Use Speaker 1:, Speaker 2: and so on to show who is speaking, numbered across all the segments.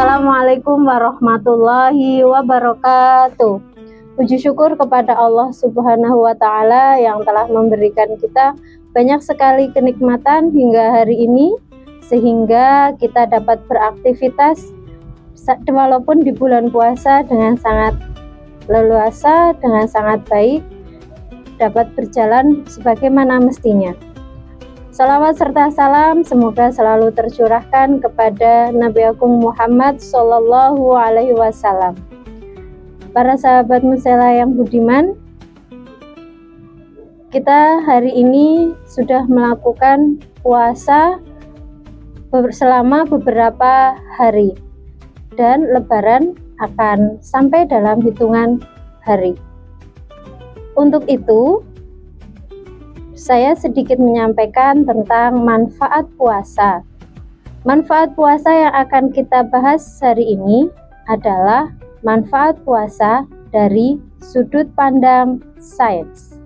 Speaker 1: Assalamualaikum warahmatullahi wabarakatuh. Puji syukur kepada Allah Subhanahu wa Ta'ala yang telah memberikan kita banyak sekali kenikmatan hingga hari ini, sehingga kita dapat beraktivitas walaupun di bulan puasa dengan sangat leluasa, dengan sangat baik, dapat berjalan sebagaimana mestinya. Salawat serta salam semoga selalu tercurahkan kepada Nabi Agung Muhammad Sallallahu Alaihi Wasallam. Para sahabat Musela yang budiman, kita hari ini sudah melakukan puasa selama beberapa hari, dan Lebaran akan sampai dalam hitungan hari. Untuk itu, saya sedikit menyampaikan tentang manfaat puasa. Manfaat puasa yang akan kita bahas hari ini adalah manfaat puasa dari sudut pandang sains.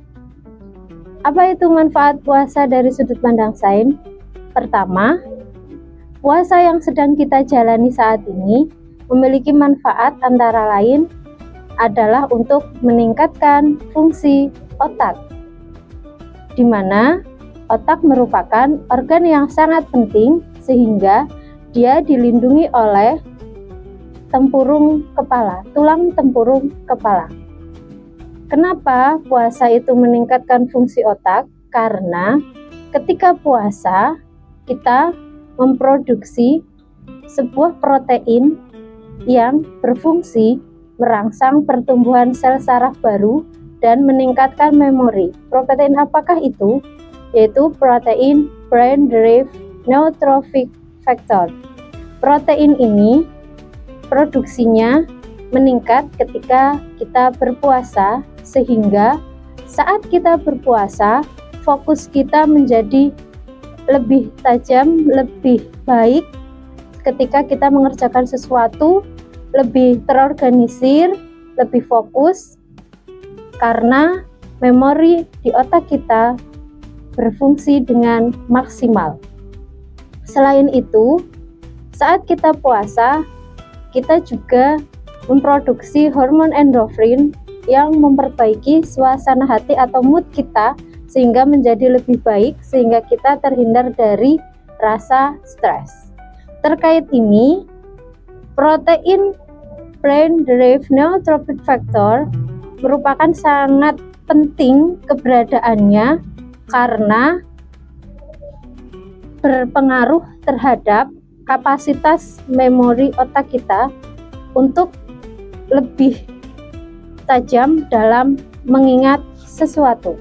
Speaker 1: Apa itu manfaat puasa dari sudut pandang sains? Pertama, puasa yang sedang kita jalani saat ini memiliki manfaat antara lain adalah untuk meningkatkan fungsi otak, di mana otak merupakan organ yang sangat penting sehingga dia dilindungi oleh tempurung kepala, tulang tempurung kepala. Kenapa puasa itu meningkatkan fungsi otak? Karena ketika puasa kita memproduksi sebuah protein yang berfungsi merangsang pertumbuhan sel saraf baru dan meningkatkan memori. Protein apakah itu? Yaitu protein brain derived neurotrophic factor. Protein ini produksinya meningkat ketika kita berpuasa, sehingga saat kita berpuasa fokus kita menjadi lebih tajam, lebih baik ketika kita mengerjakan sesuatu, lebih terorganisir, lebih fokus, karena memori di otak kita berfungsi dengan maksimal. Selain itu, saat kita puasa, kita juga memproduksi hormon endorfin yang memperbaiki suasana hati atau mood kita sehingga menjadi lebih baik, sehingga kita terhindar dari rasa stres. Terkait ini, protein brain derived neurotrophic factor merupakan sangat penting keberadaannya karena berpengaruh terhadap kapasitas memori otak kita untuk lebih tajam dalam mengingat sesuatu.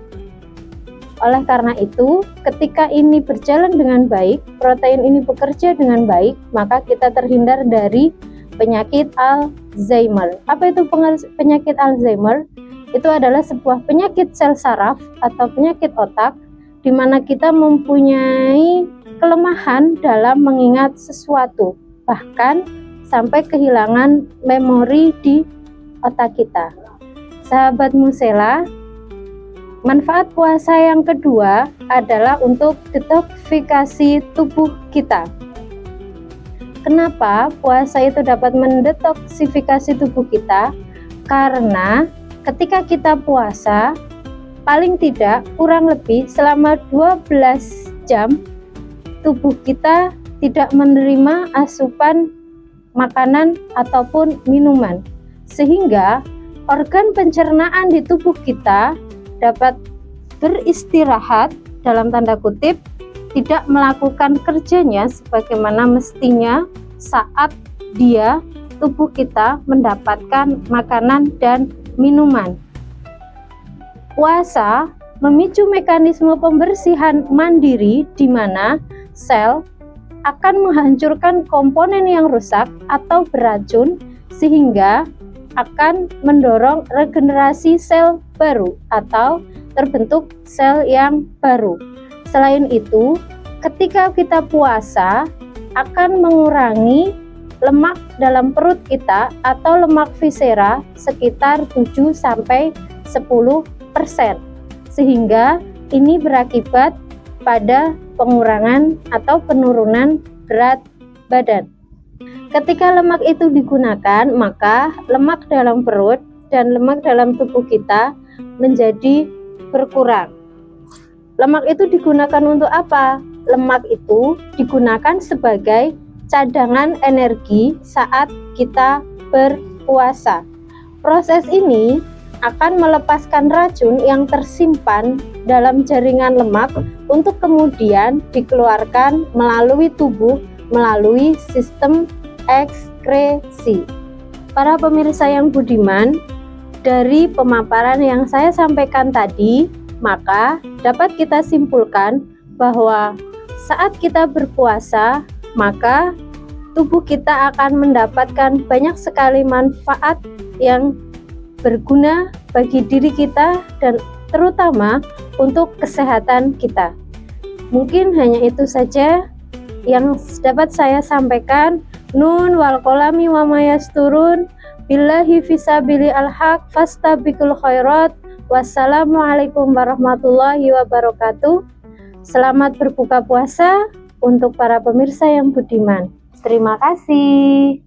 Speaker 1: Oleh karena itu, ketika ini berjalan dengan baik, protein ini bekerja dengan baik, maka kita terhindar dari penyakit Alzheimer. Apa itu penyakit Alzheimer? Itu adalah sebuah penyakit sel saraf atau penyakit otak di mana kita mempunyai kelemahan dalam mengingat sesuatu, bahkan sampai kehilangan memori di otak kita. Sahabat Musela, manfaat puasa yang kedua adalah untuk detoksifikasi tubuh kita. Kenapa puasa itu dapat mendetoksifikasi tubuh kita? Karena ketika kita puasa, paling tidak kurang lebih selama 12 jam, tubuh kita tidak menerima asupan makanan ataupun minuman, sehingga organ pencernaan di tubuh kita dapat beristirahat, dalam tanda kutip, tidak melakukan kerjanya sebagaimana mestinya saat tubuh kita mendapatkan makanan dan minuman. Puasa memicu mekanisme pembersihan mandiri di mana sel akan menghancurkan komponen yang rusak atau beracun, sehingga akan mendorong regenerasi sel baru atau terbentuk sel yang baru. Selain itu, ketika kita puasa akan mengurangi lemak dalam perut kita atau lemak viscera sekitar 7-10%, sehingga ini berakibat pada pengurangan atau penurunan berat badan. Ketika lemak itu digunakan, maka lemak dalam perut dan lemak dalam tubuh kita menjadi berkurang. Lemak itu digunakan untuk apa? Lemak itu digunakan sebagai cadangan energi saat kita berpuasa. Proses ini akan melepaskan racun yang tersimpan dalam jaringan lemak untuk kemudian dikeluarkan melalui tubuh melalui sistem ekskresi. Para pemirsa yang budiman, dari pemaparan yang saya sampaikan tadi, maka dapat kita simpulkan bahwa saat kita berpuasa, maka tubuh kita akan mendapatkan banyak sekali manfaat yang berguna bagi diri kita dan terutama untuk kesehatan kita. Mungkin hanya itu saja yang dapat saya sampaikan. Nun wal qalami wa ma yasturun. Billahi fisabili al-haq fastabiqul khairat. Wassalamualaikum warahmatullahi wabarakatuh. Selamat berbuka puasa untuk para pemirsa yang budiman. Terima kasih.